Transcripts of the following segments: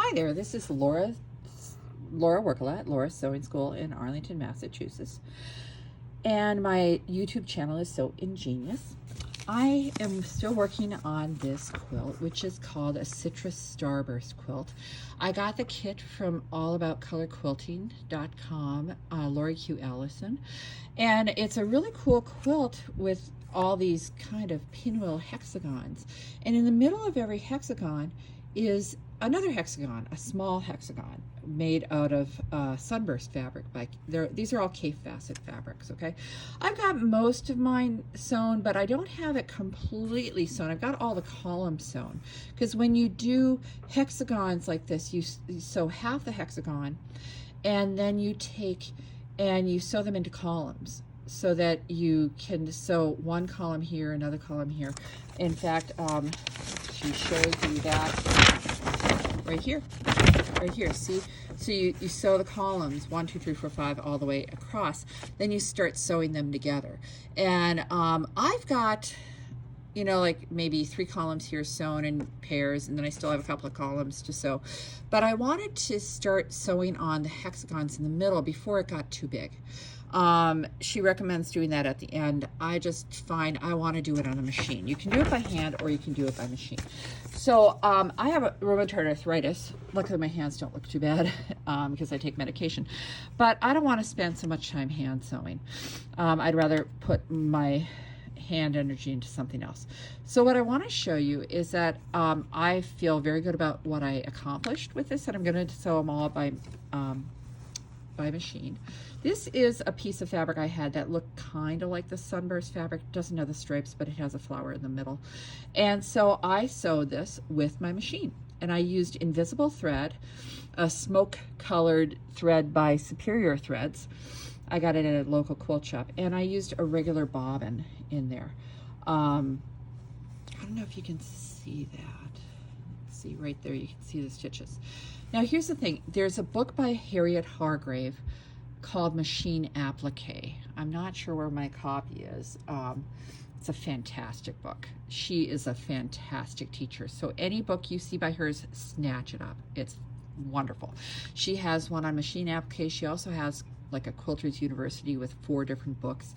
Hi there, this is Laura Workala at Laura's Sewing School in Arlington, Massachusetts. And my YouTube channel is So Ingenious. I am still working on this quilt, which is called a Citrus Starburst Quilt. I got the kit from allaboutcolorquilting.com, Lori Q Allison. And it's a really cool quilt with all these kind of pinwheel hexagons. And in the middle of every hexagon is another hexagon, a small hexagon made out of sunburst fabric. These are all Kaffe Fassett fabrics, okay? I've got most of mine sewn, but I don't have it completely sewn. I've got all the columns sewn, because when you do hexagons like this, you sew half the hexagon, and then you take and you sew them into columns, so that you can sew one column here, another column here. In fact, she shows you that right here, see? So you sew the columns 1, 2, 3, 4, 5 all the way across. Then you start sewing them together. And I've got, you know, like maybe 3 columns here sewn in pairs, and then I still have a couple of columns to sew. But I wanted to start sewing on the hexagons in the middle before it got too big. She recommends doing that at the end. I just find I want to do it on a machine. You can do it by hand or you can do it by machine. So I have rheumatoid arthritis. Luckily my hands don't look too bad because I take medication. But I don't want to spend so much time hand sewing. I'd rather put my hand energy into something else. So what I want to show you is that I feel very good about what I accomplished with this, and I'm going to sew them all by machine. This is a piece of fabric I had that looked kind of like the sunburst fabric. It doesn't have the stripes, but it has a flower in the middle. And so I sewed this with my machine, and I used invisible thread, a smoke colored thread by Superior Threads. I got it at a local quilt shop, and I used a regular bobbin in there. I don't know if you can see that. See right there, you can see the stitches. Now here's the thing, there's a book by Harriet Hargrave called Machine Appliqué. I'm not sure where my copy is. It's a fantastic book. She is a fantastic teacher. So any book you see by hers, snatch it up. It's wonderful. She has one on machine appliqué. She also has like a Quilters University with 4 different books.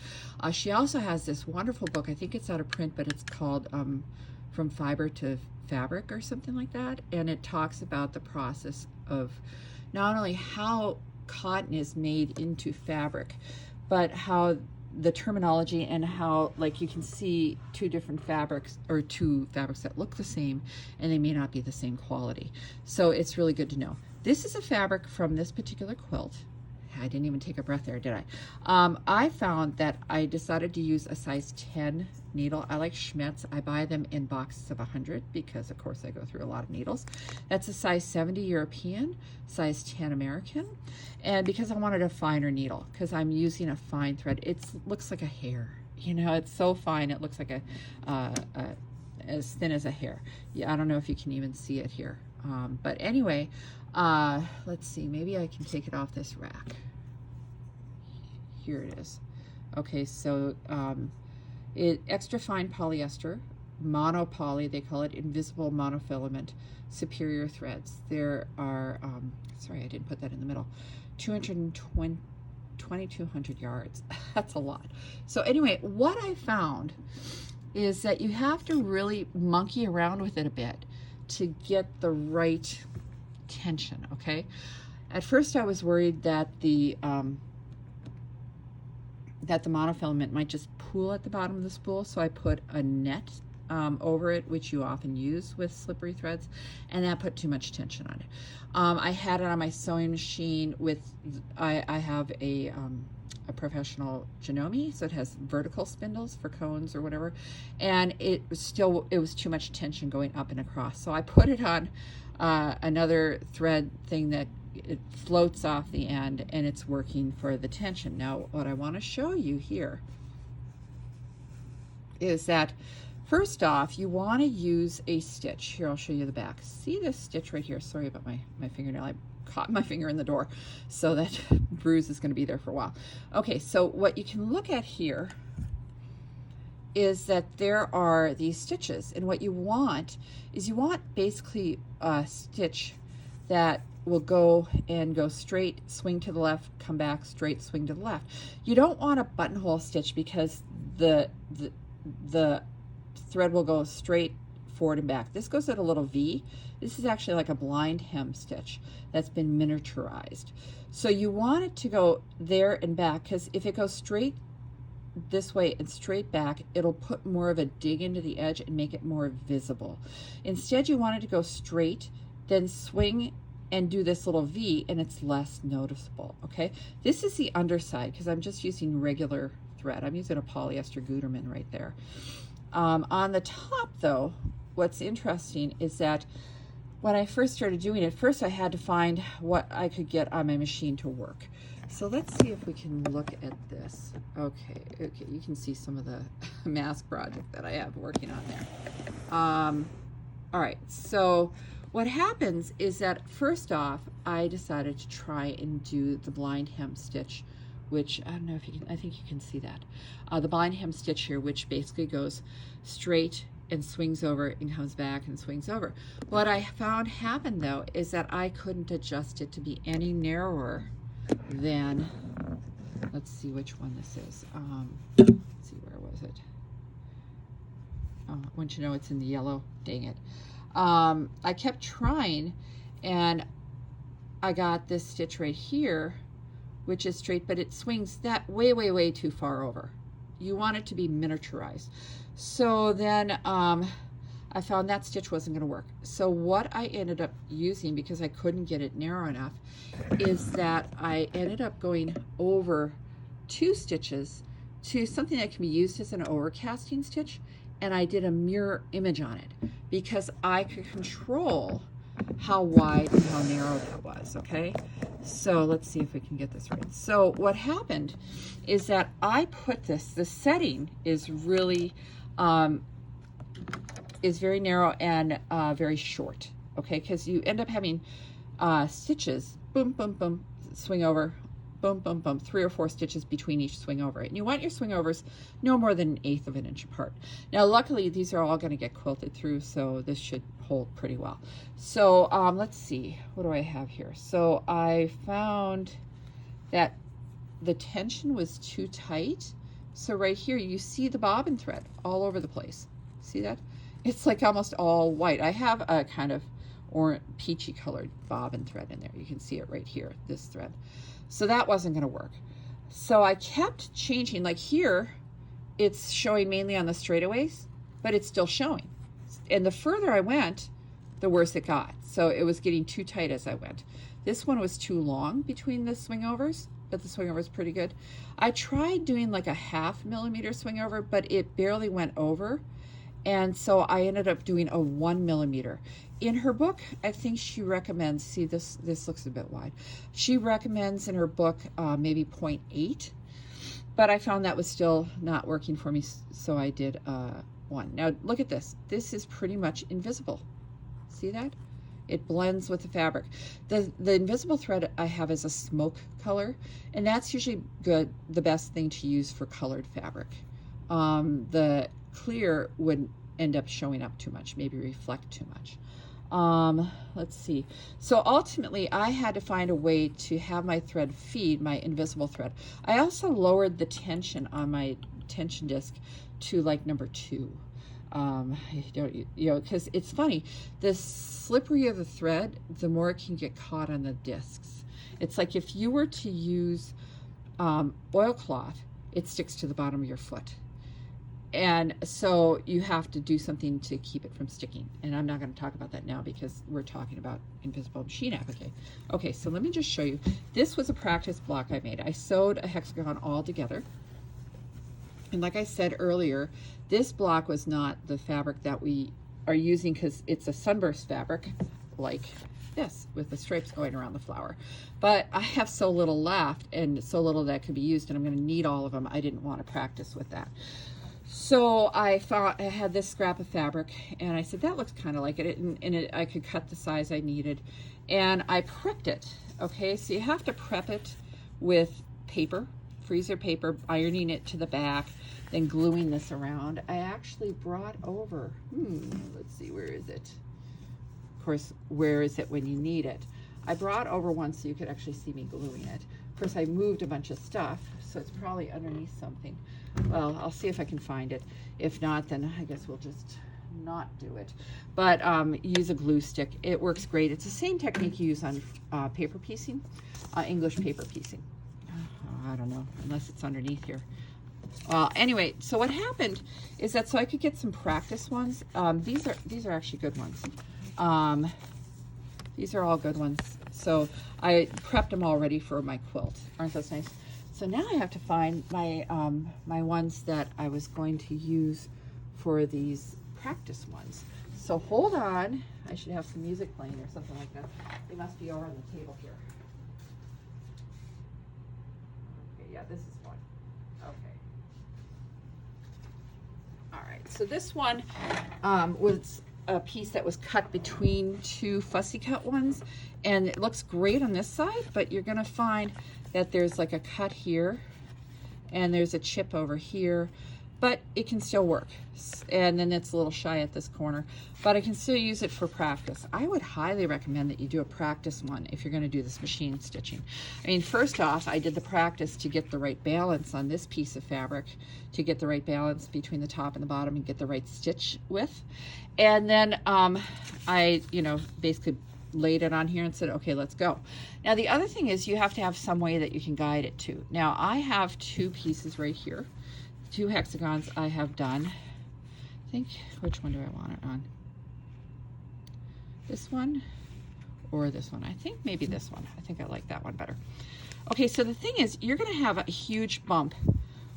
She also has this wonderful book, I think it's out of print, but it's called From Fiber to Fabric or something like that, and it talks about the process of not only how cotton is made into fabric, but how the terminology and how, like, you can see 2 different fabrics, or 2 fabrics that look the same and they may not be the same quality. So it's really good to know. This is a fabric from this particular quilt. I didn't even take a breath there, did I? I found that I decided to use a size 10 needle. I like Schmetz. I buy them in boxes of 100 because, of course, I go through a lot of needles. That's a size 70 European, size 10 American. And because I wanted a finer needle, because I'm using a fine thread, it looks like a hair. You know, it's so fine, it looks like as thin as a hair. Yeah, I don't know if you can even see it here. But anyway, let's see, maybe I can take it off this rack. Here it is. Okay, so extra fine polyester, monopoly, they call it, invisible monofilament, Superior Threads. There are, sorry, I didn't put that in the middle, 2,200 yards. That's a lot. So anyway, what I found is that you have to really monkey around with it a bit to get the right tension, okay? At first I was worried that the monofilament might just pool at the bottom of the spool, so I put a net over it, which you often use with slippery threads, and that put too much tension on it. I had it on my sewing machine with, I have a professional Janome, so it has vertical spindles for cones or whatever, and it was too much tension going up and across. So I put it on another thread thing that it floats off the end, and it's working for the tension. Now what I want to show you here is that first off, you want to use a stitch. Here, I'll show you the back. See this stitch right here? Sorry about my fingernail. I caught my finger in the door, so that bruise is going to be there for a while. Okay, so what you can look at here is that there are these stitches, and what you want is basically a stitch that will go straight, swing to the left, come back, straight, swing to the left. You don't want a buttonhole stitch because the thread will go straight forward and back. This goes at a little V. This is actually like a blind hem stitch that's been miniaturized. So you want it to go there and back, because if it goes straight this way and straight back, it'll put more of a dig into the edge and make it more visible. Instead, you want it to go straight, then swing and do this little V, and it's less noticeable, okay? This is the underside, because I'm just using regular thread. I'm using a polyester Gutermann right there. On the top, though, what's interesting is that when I first started doing it, first I had to find what I could get on my machine to work. So let's see if we can look at this. Okay, you can see some of the mask project that I have working on there. All right, so what happens is that first off, I decided to try and do the blind hem stitch, which I don't know if you can, I think you can see that. The blind hem stitch here, which basically goes straight and swings over and comes back and swings over. What I found happened though is that I couldn't adjust it to be any narrower than, let's see which one this is. Let's see, where was it? Once you know it's in the yellow, dang it. I kept trying, and I got this stitch right here, which is straight, but it swings that way too far over. You want it to be miniaturized. So then I found that stitch wasn't going to work. So what I ended up using, because I couldn't get it narrow enough, is that I ended up going over 2 stitches to something that can be used as an overcasting stitch, and I did a mirror image on it because I could control how wide and how narrow that was, okay? So let's see if we can get this right. So what happened is that I put this, the setting is really, is very narrow and very short, okay? Because you end up having stitches, boom, boom, boom, swing over, boom, boom, boom, 3 or 4 stitches between each swing over. And you want your swing overs no more than 1/8 of an inch apart. Now, luckily, these are all going to get quilted through, so this should hold pretty well. So let's see, what do I have here? So I found that the tension was too tight. So right here, you see the bobbin thread all over the place. See that? It's like almost all white. I have a kind of orange, peachy colored bobbin thread in there. You can see it right here, this thread. So that wasn't going to work. So I kept changing. Like here, it's showing mainly on the straightaways, but it's still showing. And the further I went, the worse it got. So it was getting too tight as I went. This one was too long between the swing overs, but the swing over is pretty good. I tried doing like a 1/2 millimeter swing over, but it barely went over. And so I ended up doing a 1 millimeter. In her book, I think she recommends, see this looks a bit wide. She recommends in her book maybe 0.8, but I found that was still not working for me, so I did 1. Now look at this. This is pretty much invisible. See that? It blends with the fabric. The invisible thread I have is a smoke color, and that's usually good, the best thing to use for colored fabric. The clear would end up showing up too much, maybe reflect too much. Let's see. So ultimately, I had to find a way to have my thread feed my invisible thread. I also lowered the tension on my tension disc to like number 2. Because it's funny, the slipperier the thread, the more it can get caught on the discs. It's like if you were to use oilcloth, it sticks to the bottom of your foot. And so you have to do something to keep it from sticking. And I'm not going to talk about that now because we're talking about invisible machine applique. Okay, so let me just show you. This was a practice block I made. I sewed a hexagon all together. And like I said earlier, this block was not the fabric that we are using because it's a sunburst fabric like this with the stripes going around the flower. But I have so little left and so little that could be used, and I'm going to need all of them. I didn't want to practice with that. So I thought I had this scrap of fabric, and I said, that looks kind of like it, and I could cut the size I needed. And I prepped it, okay? So you have to prep it with paper, freezer paper, ironing it to the back, then gluing this around. I actually brought over, let's see, where is it? Of course, where is it when you need it? I brought over one so you could actually see me gluing it. Of course, I moved a bunch of stuff, so it's probably underneath something. Well, I'll see if I can find it. If not, then I guess we'll just not do it. But use a glue stick. It works great. It's the same technique you use on paper piecing, English paper piecing. I don't know, unless it's underneath here. Anyway, so what happened is that so I could get some practice ones. These are actually good ones. These are all good ones. So I prepped them all ready for my quilt. Aren't those nice? So now I have to find my my ones that I was going to use for these practice ones. So hold on. I should have some music playing or something like that. They must be over on the table here. Okay, yeah, this is one. Okay. All right, so this one was a piece that was cut between two fussy cut ones, and it looks great on this side, but you're gonna find that there's like a cut here and there's a chip over here, but it can still work. And then it's a little shy at this corner, but I can still use it for practice. I would highly recommend that you do a practice one if you're gonna do this machine stitching. I mean, first off, I did the practice to get the right balance on this piece of fabric, to get the right balance between the top and the bottom and get the right stitch width. And then I, basically laid it on here and said, okay, let's go. Now, the other thing is you have to have some way that you can guide it to. Now, I have two pieces right here. Two hexagons I have done. I think, which one do I want it on? This one or this one? I think maybe this one. I think I like that one better. Okay, so the thing is, you're gonna have a huge bump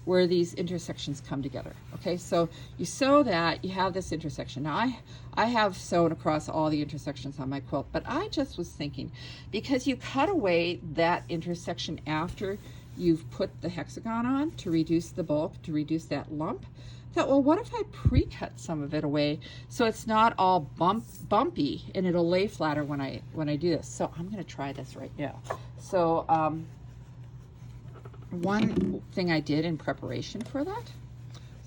where these intersections come together. Okay, so you sew that, you have this intersection. Now I have sewn across all the intersections on my quilt, but I just was thinking, because you cut away that intersection after you've put the hexagon on to reduce the bulk, to reduce that lump, I thought, well, what if I pre-cut some of it away so it's not all bumpy and it'll lay flatter when I do this. So I'm gonna try this right now. So one thing I did in preparation for that,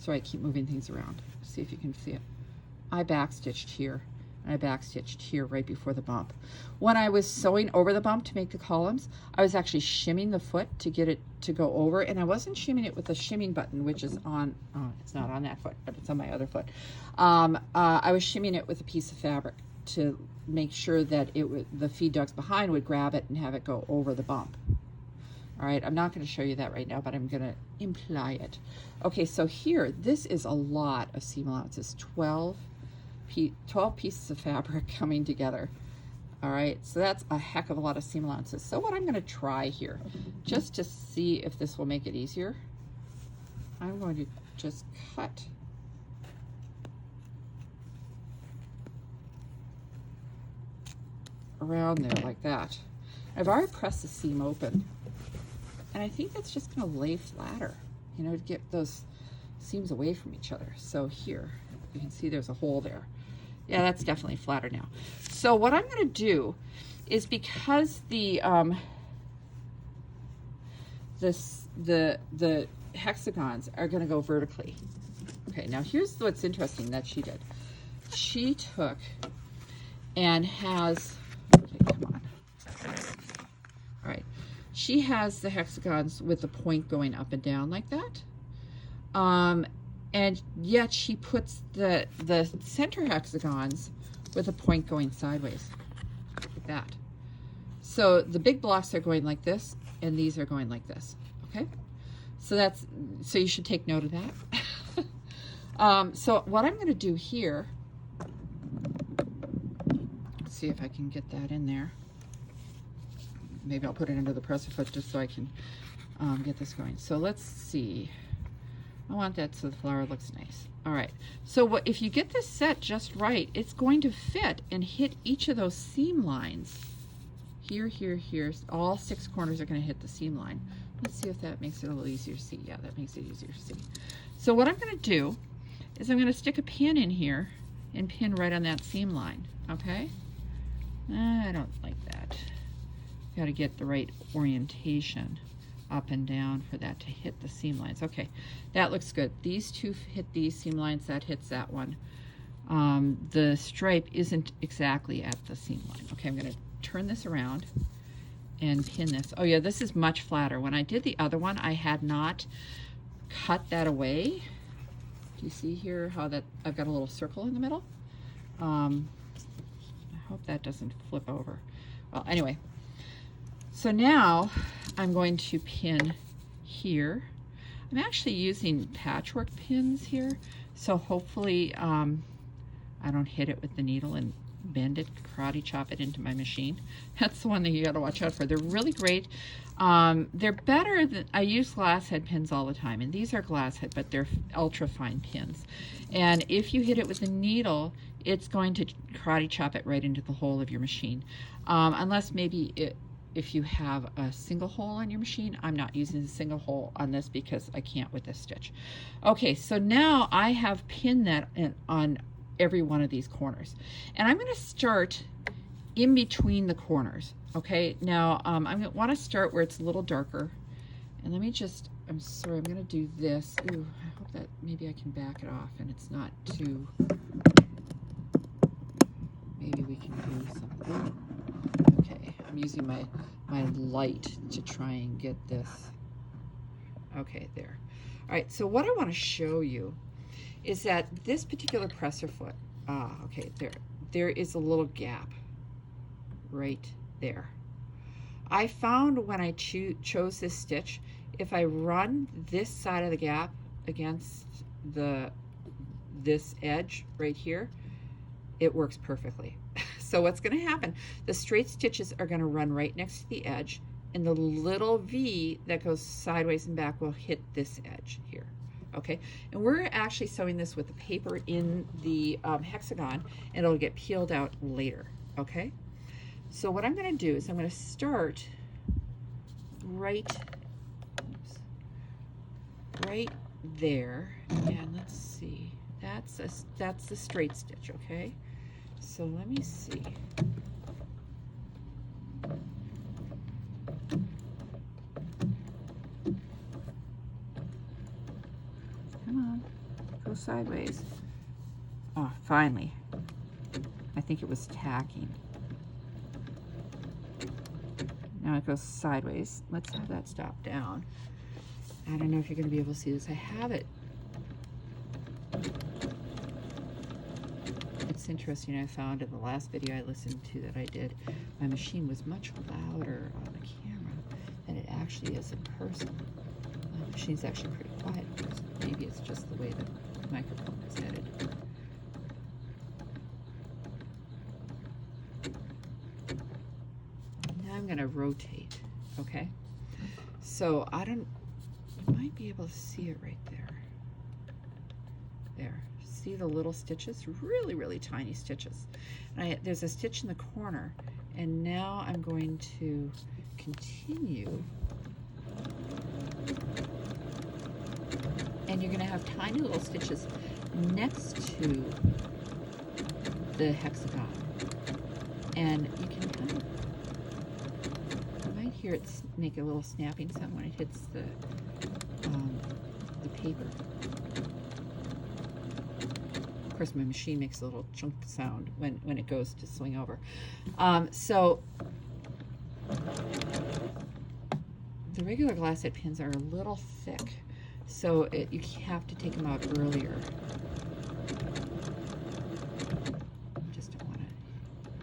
so I keep moving things around, see if you can see it. I backstitched here, and I backstitched here right before the bump. When I was sewing over the bump to make the columns, I was actually shimming the foot to get it to go over, and I wasn't shimming it with the shimming button, which is on, it's not on that foot, but it's on my other foot. I was shimming it with a piece of fabric to make sure that it would, the feed dogs behind would grab it and have it go over the bump. All right, I'm not going to show you that right now, but I'm going to imply it. Okay, so here, this is a lot of seam allowances, 12 pieces of fabric coming together. All right, so that's a heck of a lot of seam allowances. So what I'm going to try here, just to see if this will make it easier, I'm going to just cut around there like that. I've already pressed the seam open, and I think that's just going to lay flatter, to get those seams away from each other. So here, you can see there's a hole there. Yeah, that's definitely flatter now. So what I'm going to do is, because the hexagons are going to go vertically. Okay, now here's what's interesting that she did. She took and has, okay, come on. All right. She has the hexagons with the point going up and down like that. And yet she puts the center hexagons with a point going sideways, like that. So the big blocks are going like this, and these are going like this, okay? So so you should take note of that. So what I'm gonna do here, let's see if I can get that in there. Maybe I'll put it under the presser foot just so I can get this going. So let's see. I want that so the flower looks nice. All right. So if you get this set just right, it's going to fit and hit each of those seam lines. Here, here, here. All 6 corners are going to hit the seam line. Let's see if that makes it a little easier to see. Yeah, that makes it easier to see. So what I'm going to do is I'm going to stick a pin in here and pin right on that seam line. Okay? I don't like that. Got to get the right orientation up and down for that to hit the seam lines. Okay, that looks good. These two hit these seam lines, that hits that one. The stripe isn't exactly at the seam line. Okay, I'm going to turn this around and pin this. Oh yeah, this is much flatter. When I did the other one, I had not cut that away. Do you see here how that I've got a little circle in the middle? I hope that doesn't flip over. Well, anyway, so now I'm going to pin here. I'm actually using patchwork pins here, so hopefully I don't hit it with the needle and bend it, karate chop it into my machine. That's the one that you got to watch out for. They're really great. They're better than, I use glass head pins all the time, and these are glass head, but they're ultra fine pins. And if you hit it with a needle, it's going to karate chop it right into the hole of your machine. Unless maybe if you have a single hole on your machine. I'm not using a single hole on this because I can't with this stitch. Okay, so now I have pinned that on every one of these corners, and I'm going to start in between the corners. Okay, now I'm going to want to start where it's a little darker, and let me just, I'm sorry, I'm going to do this. Ooh, I hope that maybe I can back it off and it's not too, maybe we can do something. Okay, I'm using my light to try and get this. Okay, there. All right, so what I want to show you is that this particular presser foot, okay, there is a little gap right there. I found when I chose this stitch, if I run this side of the gap against this edge right here, it works perfectly. So what's going to happen, the straight stitches are going to run right next to the edge, and the little V that goes sideways and back will hit this edge here. Okay, and we're actually sewing this with the paper in the hexagon, and it'll get peeled out later. Okay, so what I'm going to do is I'm going to start right there, and let's see, that's the straight stitch. Okay, so let me see. Sideways. Oh, finally. I think it was tacking. Now it goes sideways. Let's have that stop down. I don't know if you're going to be able to see this. I have it. It's interesting. I found in the last video I listened to that I did, my machine was much louder on the camera than it actually is in person. My machine's actually pretty quiet. Maybe it's just the way the microphone is headed. Now I'm going to rotate. Okay, so you might be able to see it right there. There, see the little stitches? Really, really tiny stitches. And there's a stitch in the corner, and now I'm going to continue. And you're going to have tiny little stitches next to the hexagon, and you can kind of, you might hear it make a little snapping sound when it hits the paper. Of course, my machine makes a little chunk sound when it goes to swing over. So the regular glass head pins are a little thick, so you have to take them out earlier. Just don't want to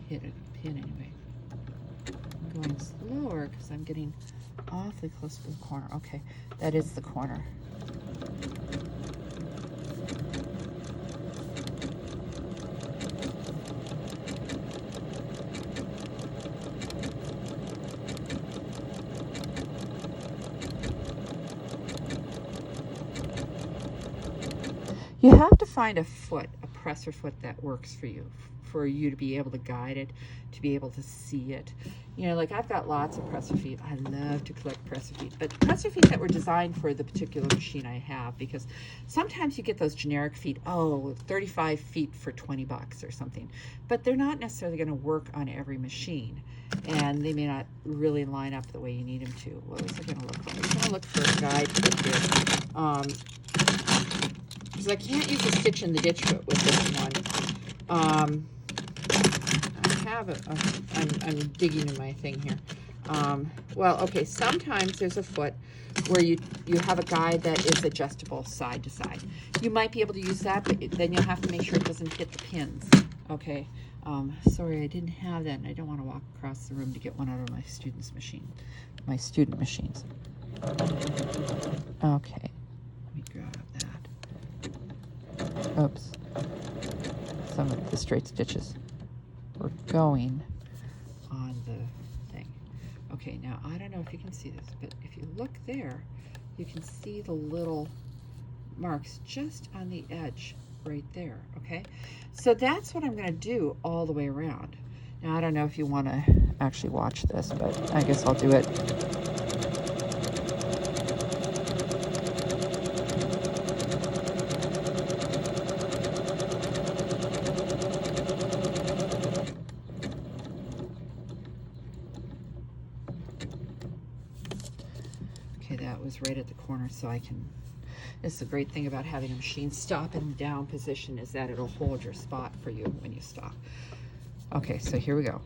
hit a pin anyway. I'm going slower because I'm getting awfully close to the corner. Okay, that is the corner. You have to find a presser foot that works for you to be able to guide it, to be able to see it. You know, like I've got lots of presser feet. I love to collect presser feet, but presser feet that were designed for the particular machine I have, because sometimes you get those generic feet, 35 feet for 20 bucks or something, but they're not necessarily going to work on every machine, and they may not really line up the way you need them to. What was I going to look for? I'm going to look for a guide foot here. Because I can't use a stitch in the ditch foot with this one. I I'm digging in my thing here. Well, okay, sometimes there's a foot where you have a guide that is adjustable side to side. You might be able to use that, but then you'll have to make sure it doesn't hit the pins. Okay. Sorry, I didn't have that, and I don't want to walk across the room to get one out of my student machines. Okay, let me grab that. Oops. Some of the straight stitches were going on the thing. Okay, now I don't know if you can see this, but if you look there, you can see the little marks just on the edge right there. Okay, so that's what I'm going to do all the way around. Now I don't know if you want to actually watch this, but I guess I'll do it. Okay, that was right at the corner, so I can. This is the great thing about having a machine stop in the down position, is that it'll hold your spot for you when you stop. Okay, so here we go.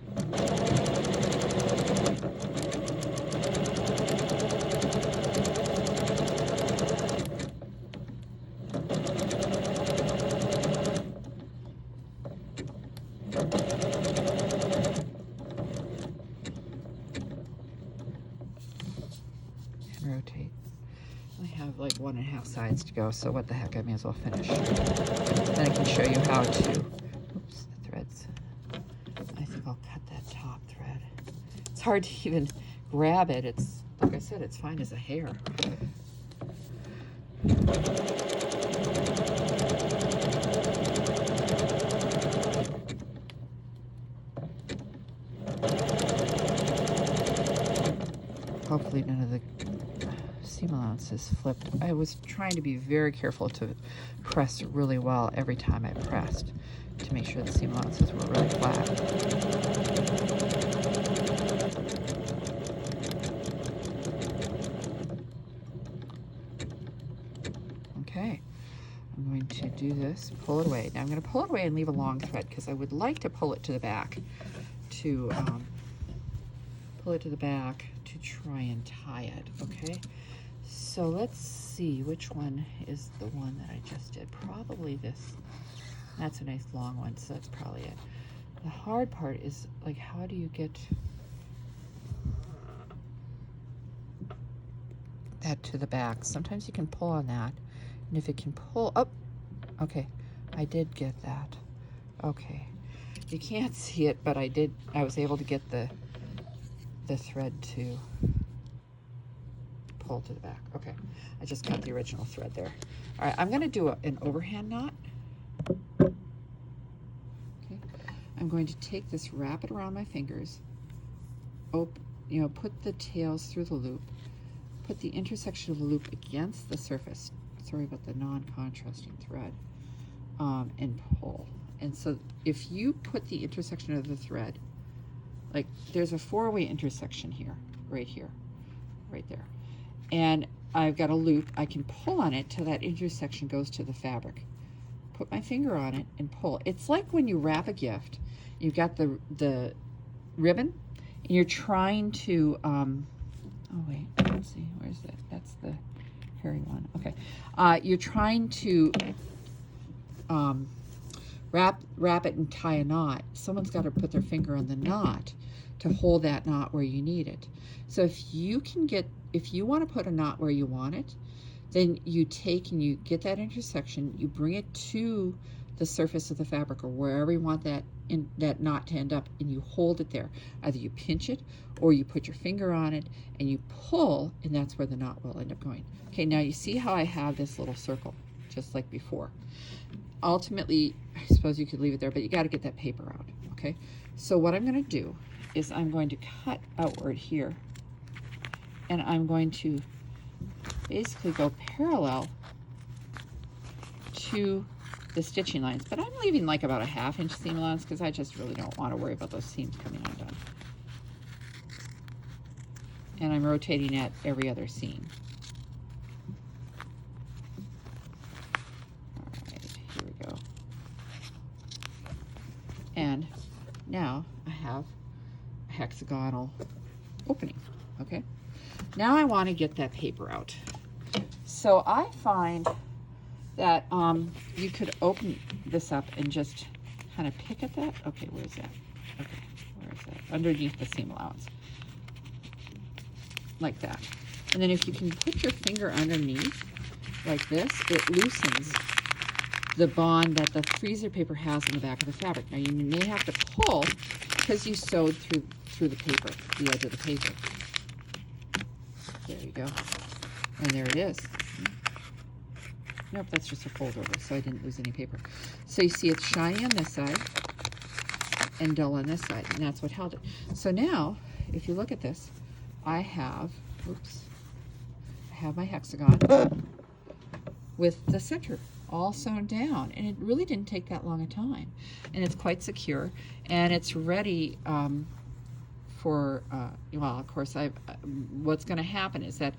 And rotate. I have like 1.5 sides to go, so what the heck, I may as well finish. Then I can show you how to, oops, the threads. I think I'll cut that top thread. It's hard to even grab it. It's, like I said, it's fine as a hair. Hopefully none of the seam allowance is flipped. I was trying to be very careful to press really well every time I pressed to make sure the seam allowances were really flat. Okay, I'm going to do this, pull it away. Now I'm going to pull it away and leave a long thread because I would like to pull it to the back to try and tie it. Okay, so let's see which one is the one that I just did. Probably this. That's a nice long one, so that's probably it. The hard part is, like, how do you get that to the back? Sometimes you can pull on that, and if it can pull up, okay, I did get that. Okay, you can't see it, but I was able to get the thread to pull to the back. Okay, I just got the original thread there. All right, I'm going to do an overhand knot. Okay, I'm going to take this, wrap it around my fingers, put the tails through the loop, put the intersection of the loop against the surface. Sorry about the non-contrasting thread, and pull. And so if you put the intersection of the thread, like there's a 4-way intersection here, right there. And I've got a loop. I can pull on it till that intersection goes to the fabric. Put my finger on it and pull. It's like when you wrap a gift, you've got the ribbon, and you're trying to, oh wait, let's see, where's that? That's the hairy one. Okay. You're trying to wrap it and tie a knot. Someone's got to put their finger on the knot to hold that knot where you need it. So if you want to put a knot where you want it, then you take and you get that intersection, you bring it to the surface of the fabric or wherever you want that knot to end up, and you hold it there. Either you pinch it or you put your finger on it and you pull, and that's where the knot will end up going. Okay, now you see how I have this little circle, just like before. Ultimately, I suppose you could leave it there, but you got to get that paper out. Okay, so what I'm going to do is I'm going to cut outward here, and I'm going to basically go parallel to the stitching lines, but I'm leaving like about a 1/2 inch seam allowance because I just really don't want to worry about those seams coming undone. And I'm rotating at every other seam. All right, here we go. And now I have hexagonal opening. Okay, now I want to get that paper out. So I find that you could open this up and just kind of pick at that. Okay, where's that? Okay, where is that? Underneath the seam allowance. Like that. And then if you can put your finger underneath like this, it loosens the bond that the freezer paper has in the back of the fabric. Now you may have to pull because you sewed through the paper, the edge of the paper. There you go. And there it is. Nope, that's just a fold over, so I didn't lose any paper. So you see it's shiny on this side and dull on this side, and that's what held it. So now, if you look at this, I have, oops, I have my hexagon with the center all sewn down, and it really didn't take that long a time, and it's quite secure, and it's ready for well, of course, what's going to happen is that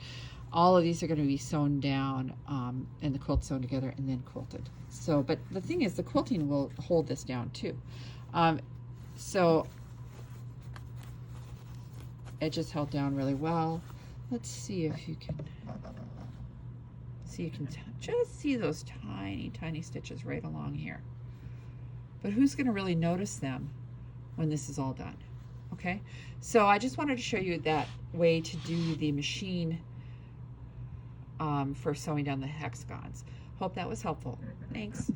all of these are going to be sewn down and the quilt sewn together and then quilted. So, but the thing is, the quilting will hold this down too. So it just held down really well. Let's see if you can see. You can just see those tiny, tiny stitches right along here. But who's going to really notice them when this is all done? Okay, so I just wanted to show you that way to do the machine for sewing down the hexagons. Hope that was helpful. Thanks.